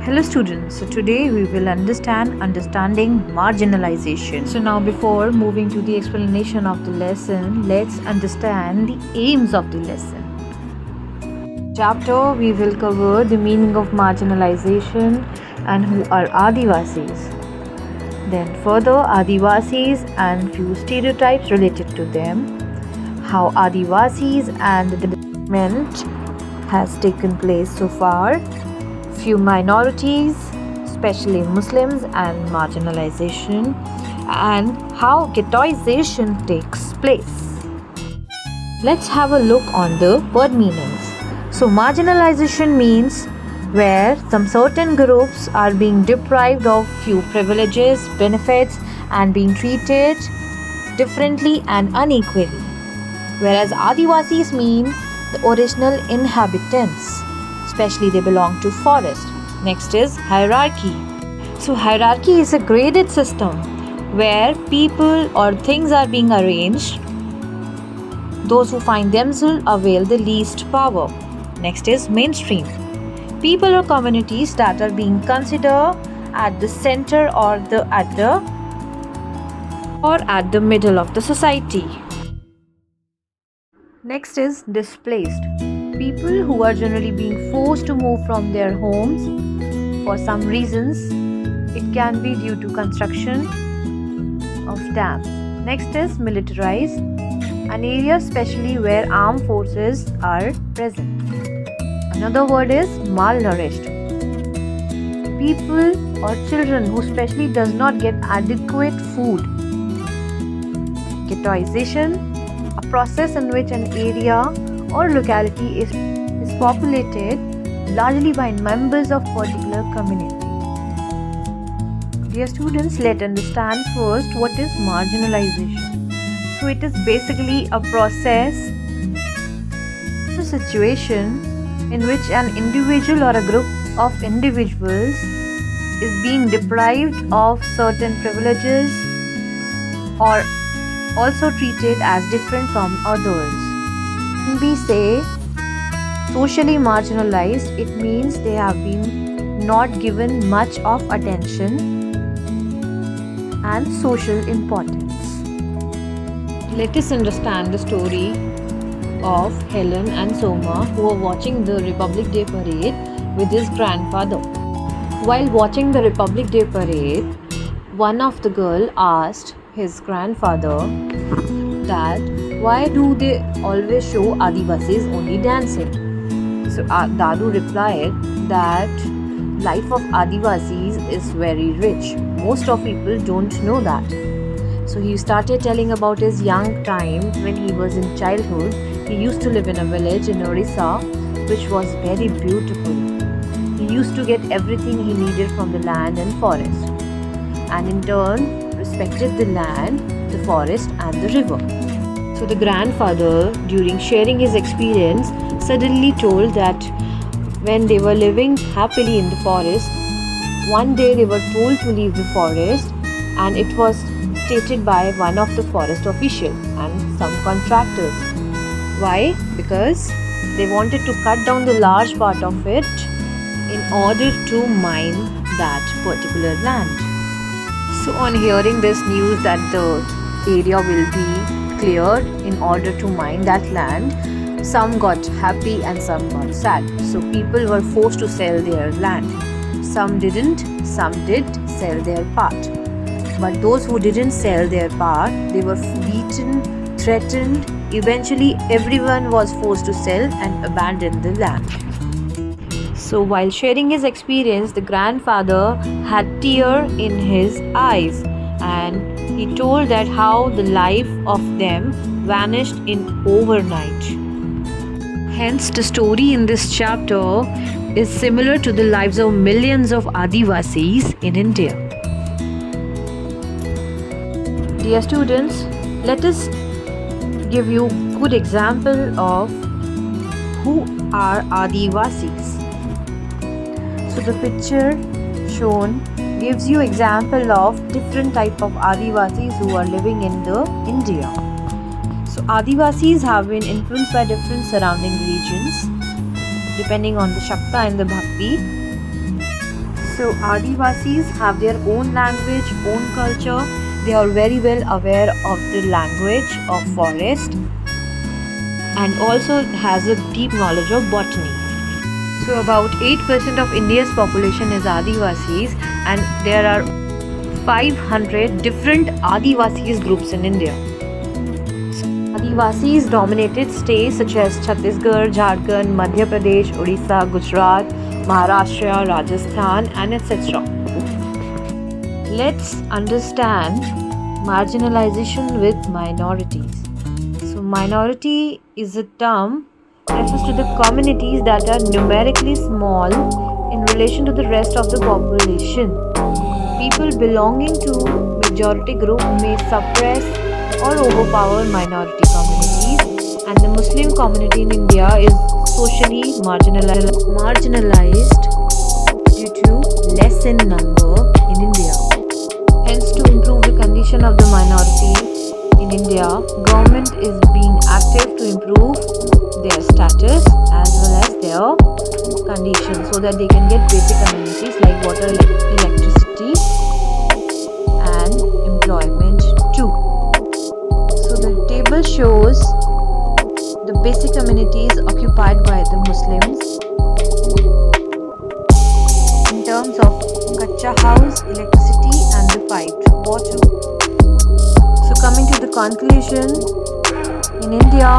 Hello students, so today we will understanding marginalization. So now before moving to the explanation of the lesson, let's understand the aims of the lesson. Chapter we will cover the meaning of marginalization and who are Adivasis. Then further Adivasis and few stereotypes related to them, how Adivasis and the development has taken place so far, few minorities, especially Muslims, and marginalization, and how ghettoization takes place. Let's have a look on the word meanings. So marginalization means where some certain groups are being deprived of few privileges, benefits, and being treated differently and unequally. Whereas Adivasis mean the original inhabitants, especially they belong to forest. Next is hierarchy. So hierarchy is a graded system where people or things are being arranged. Those who find themselves avail the least power. Next is mainstream. People or communities that are being considered at the center or at the middle of the society. Next is displaced. People who are generally being forced to move from their homes for some reasons. It can be due to construction of dams. Next is militarized, an area especially where armed forces are present. Another word is malnourished. People or children who especially does not get adequate food. Ghettoization, a process in which an area or locality is populated largely by members of particular community. Dear students, let's understand first what is marginalization. So it is basically a process, a situation in which an individual or a group of individuals is being deprived of certain privileges or also treated as different from others. When we say socially marginalized, it means they have been not given much of attention and social importance. Let us understand the story of Helen and Soma, who are watching the Republic Day parade with his grandfather. While watching the Republic Day parade, one of the girl asked his grandfather that why do they always show Adivasis only dancing? So Dadu replied that life of Adivasis is very rich. Most of people don't know that. So he started telling about his young time when he was in childhood. He used to live in a village in Orissa, which was very beautiful. He used to get everything he needed from the land and forest, and in turn respected the land, the forest, and the river. So the grandfather, during sharing his experience, suddenly told that when they were living happily in the forest, one day they were told to leave the forest, and it was stated by one of the forest officials and some contractors. Why? Because they wanted to cut down the large part of it in order to mine that particular land. So on hearing this news that the area will be cleared in order to mine that land, some got happy and some got sad. So people were forced to sell their land. Some didn't, some did sell their part. But those who didn't sell their part, they were beaten, threatened. Eventually everyone was forced to sell and abandon the land. So while sharing his experience, the grandfather had tear in his eyes, and he told that how the life of them vanished in overnight. Hence the story in this chapter is similar to the lives of millions of Adivasis in India. Dear students, let us give you good example of who are Adivasis. So the picture shown gives you example of different type of Adivasis who are living in the India. So Adivasis have been influenced by different surrounding regions depending on the Shakta and the Bhakti. So Adivasis have their own language, own culture. They are very well aware of the language of forest and also has a deep knowledge of botany. So about 8% of India's population is Adivasis, and there are 500 different Adivasis groups in India. Adivasis dominated states such as Chhattisgarh, Jharkhand, Madhya Pradesh, Odisha, Gujarat, Maharashtra, Rajasthan, and etc. Let's understand marginalization with minorities. So, minority is a term refers to the communities that are numerically small in relation to the rest of the population. People belonging to majority group may suppress or overpower minority communities, and the Muslim community in India is socially marginalized due to less in number in India. Hence, to improve the condition of the minority in India, government is being active to improve their status as well as their conditions so that they can get basic amenities like water, electricity, and employment too. So the table shows the basic amenities occupied by the Muslims in terms of kacha house, electricity, and the piped water. So coming to the conclusion, in India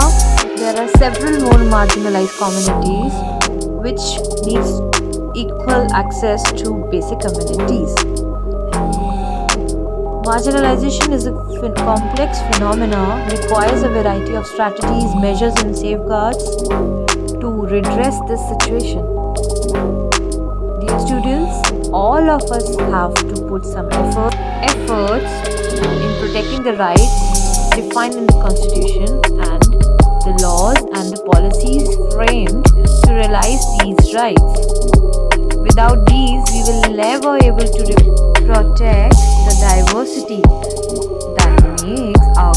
there are several more marginalized communities which needs equal access to basic amenities. Marginalization is a complex phenomena, requires a variety of strategies, measures and safeguards to redress this situation. Dear students, all of us have to put some efforts in protecting the rights defined in the Constitution and the laws and the policies framed to realize these rights. Without these, we will never able to protect the diversity that makes our